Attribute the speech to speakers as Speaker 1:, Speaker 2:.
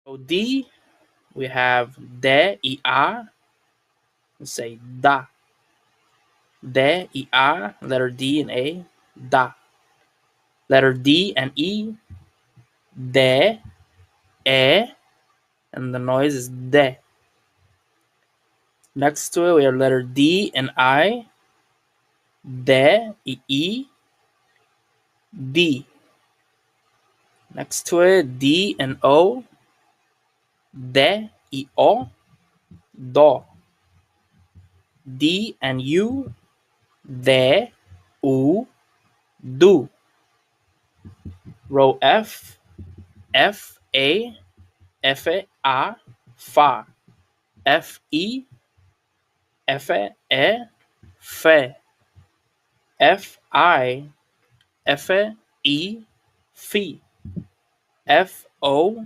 Speaker 1: So D, we have D, E-R. Let's say da. D, E-R, letter D and A, da. Letter D and E, de, e, and the noise is de. Next to it, we have letter D and I, de, E, D. Next to it, D and O, de, O, do. D and U, de, u, do. Row F, F, A, fa. Fe, fe. Fi, fi. Fo,